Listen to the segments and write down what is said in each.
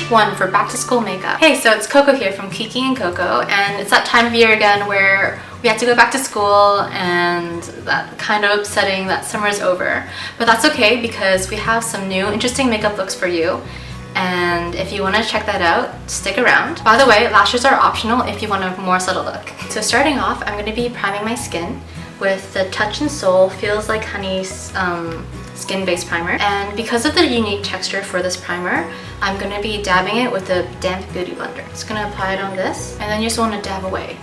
one for back to school makeup. Hey, so it's Coco here from Kiki&Coco, and it's that time of year again where we have to go back to school and that kind of upsetting that summer's over. But that's okay because we have some new interesting makeup looks for you. And if you want to check that out, stick around. By the way, lashes are optional if you want a more subtle look. So starting off, I'm going to be priming my skin with the Touch and Soul Feels Like Honey skin-based primer. And because of the unique texture for this primer, I'm going to be dabbing it with a damp beauty blender. Just going to apply it on this, and then you just want to dab away.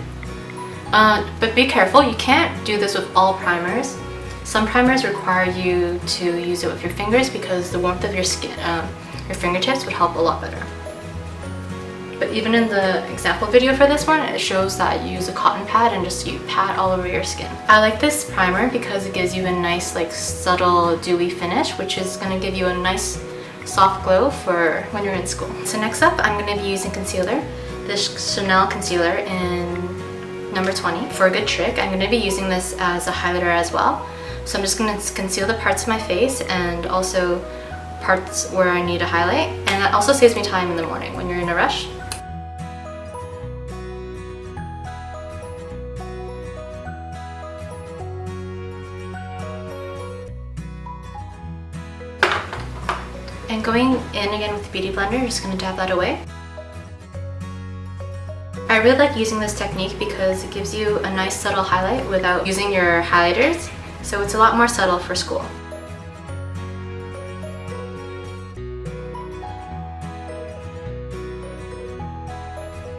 But be careful, you can't do this with all primers. Some primers require you to use it with your fingers because the warmth of your skin, your fingertips would help a lot better. But even in the example video for this one, it shows that you use a cotton pad and just you pat all over your skin. I like this primer because it gives you a nice like subtle dewy finish, which is going to give you a nice soft glow for when you're in school. So next up, I'm going to be using concealer, this Chanel concealer in number 20. For a good trick, I'm going to be using this as a highlighter as well. So I'm just going to conceal the parts of my face and also parts where I need to highlight, and that also saves me time in the morning when you're in a rush. And going in again with the beauty blender, you're just going to dab that away. I really like using this technique because it gives you a nice subtle highlight without using your highlighters, so it's a lot more subtle for school.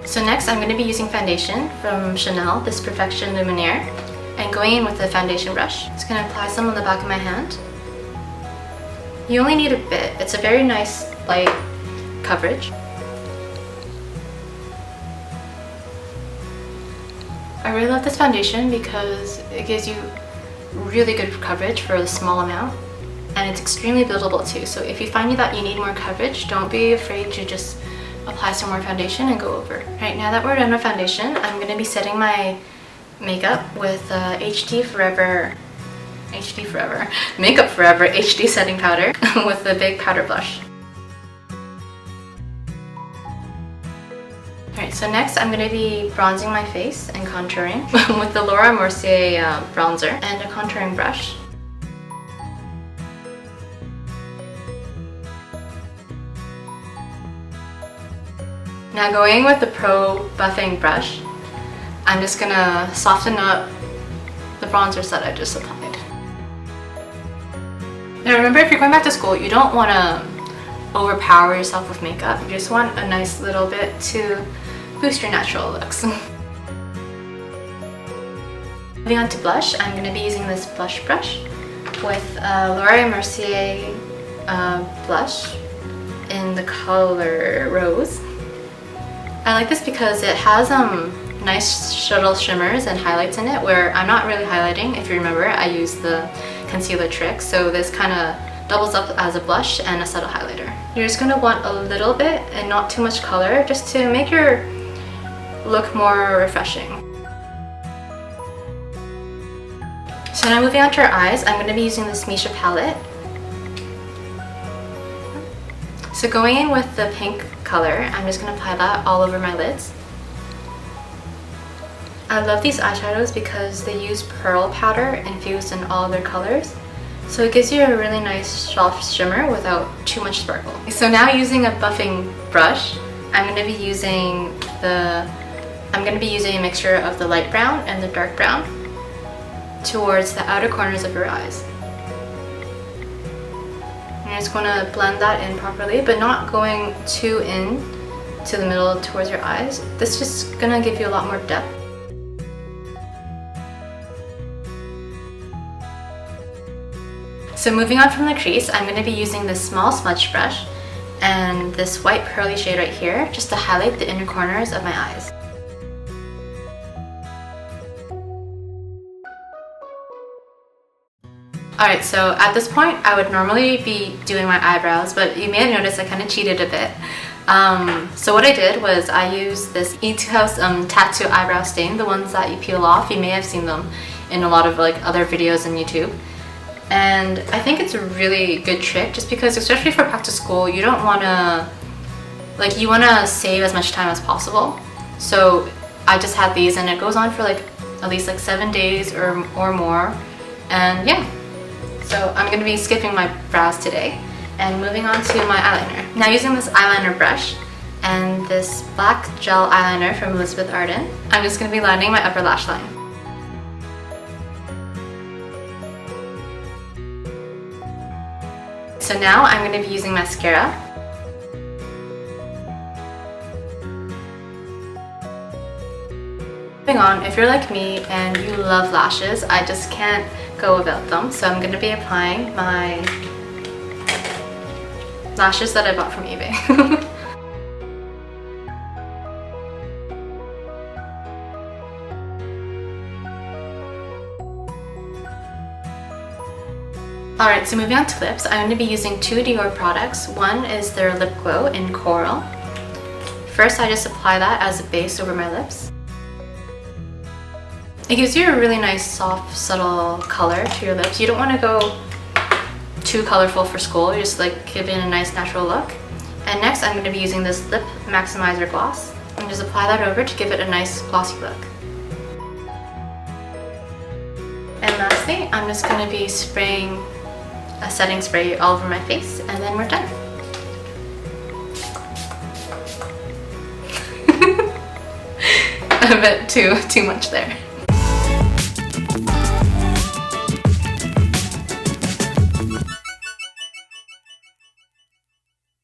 So next, I'm going to be using foundation from Chanel, this Perfection Luminaire, and going in with the foundation brush. Just going to apply some on the back of my hand. You only need a bit. It's a very nice light coverage. I really love this foundation because it gives you really good coverage for a small amount, and it's extremely buildable too. So if you find that you need more coverage, don't be afraid to just apply some more foundation and go over. Right, now that we're done with foundation, I'm going to be setting my makeup with Makeup Forever HD setting powder with the big powder blush. Alright, so next I'm going to be bronzing my face and contouring with the Laura Mercier bronzer and a contouring brush. Now going with the Pro Buffing brush, I'm just gonna soften up the bronzers that I just applied. Now remember, if you're going back to school, you don't want to overpower yourself with makeup. You just want a nice little bit to boost your natural looks. Moving on to blush, I'm going to be using this blush brush with Laura Mercier blush in the color Rose. I like this because it has nice subtle shimmers and highlights in it where I'm not really highlighting. If you remember, I used the concealer trick, so this kind of doubles up as a blush and a subtle highlighter. You're just going to want a little bit and not too much color just to make your look more refreshing. So now moving on to our eyes, I'm going to be using this Misha palette. So going in with the pink color, I'm just going to apply that all over my lids. I love these eyeshadows because they use pearl powder infused in all their colors. So it gives you a really nice soft shimmer without too much sparkle. So now using a buffing brush, I'm going to be using a mixture of the light brown and the dark brown towards the outer corners of your eyes. I'm just going to blend that in properly, but not going too in to the middle towards your eyes. This is just going to give you a lot more depth. So moving on from the crease, I'm going to be using this small smudge brush and this white pearly shade right here just to highlight the inner corners of my eyes. Alright, so at this point I would normally be doing my eyebrows, but you may have noticed I kind of cheated a bit. So what I did was I used this Etude House tattoo eyebrow stain, the ones that you peel off. You may have seen them in a lot of like other videos on YouTube. And I think it's a really good trick just because, especially for back to school, you don't want to Like, you want to save as much time as possible. So I just had these, and it goes on for like at least like 7 days or more. And yeah, so I'm going to be skipping my brows today and moving on to my eyeliner. Now, using this eyeliner brush and this black gel eyeliner from Elizabeth Arden, I'm just going to be lining my upper lash line. So now I'm going to be using mascara. Moving on, if you're like me and you love lashes, I just can't go without them. So I'm going to be applying my lashes that I bought from eBay. Alright, so moving on to lips, I'm going to be using two Dior products. One is their lip glow in Coral. First, I just apply that as a base over my lips. It gives you a really nice, soft, subtle color to your lips. You don't want to go too colorful for school. You just like give it a nice, natural look. And next, I'm going to be using this Lip Maximizer Gloss. And just apply that over to give it a nice, glossy look. And lastly, I'm just going to be spraying a setting spray all over my face, and then we're done. A bit too much there.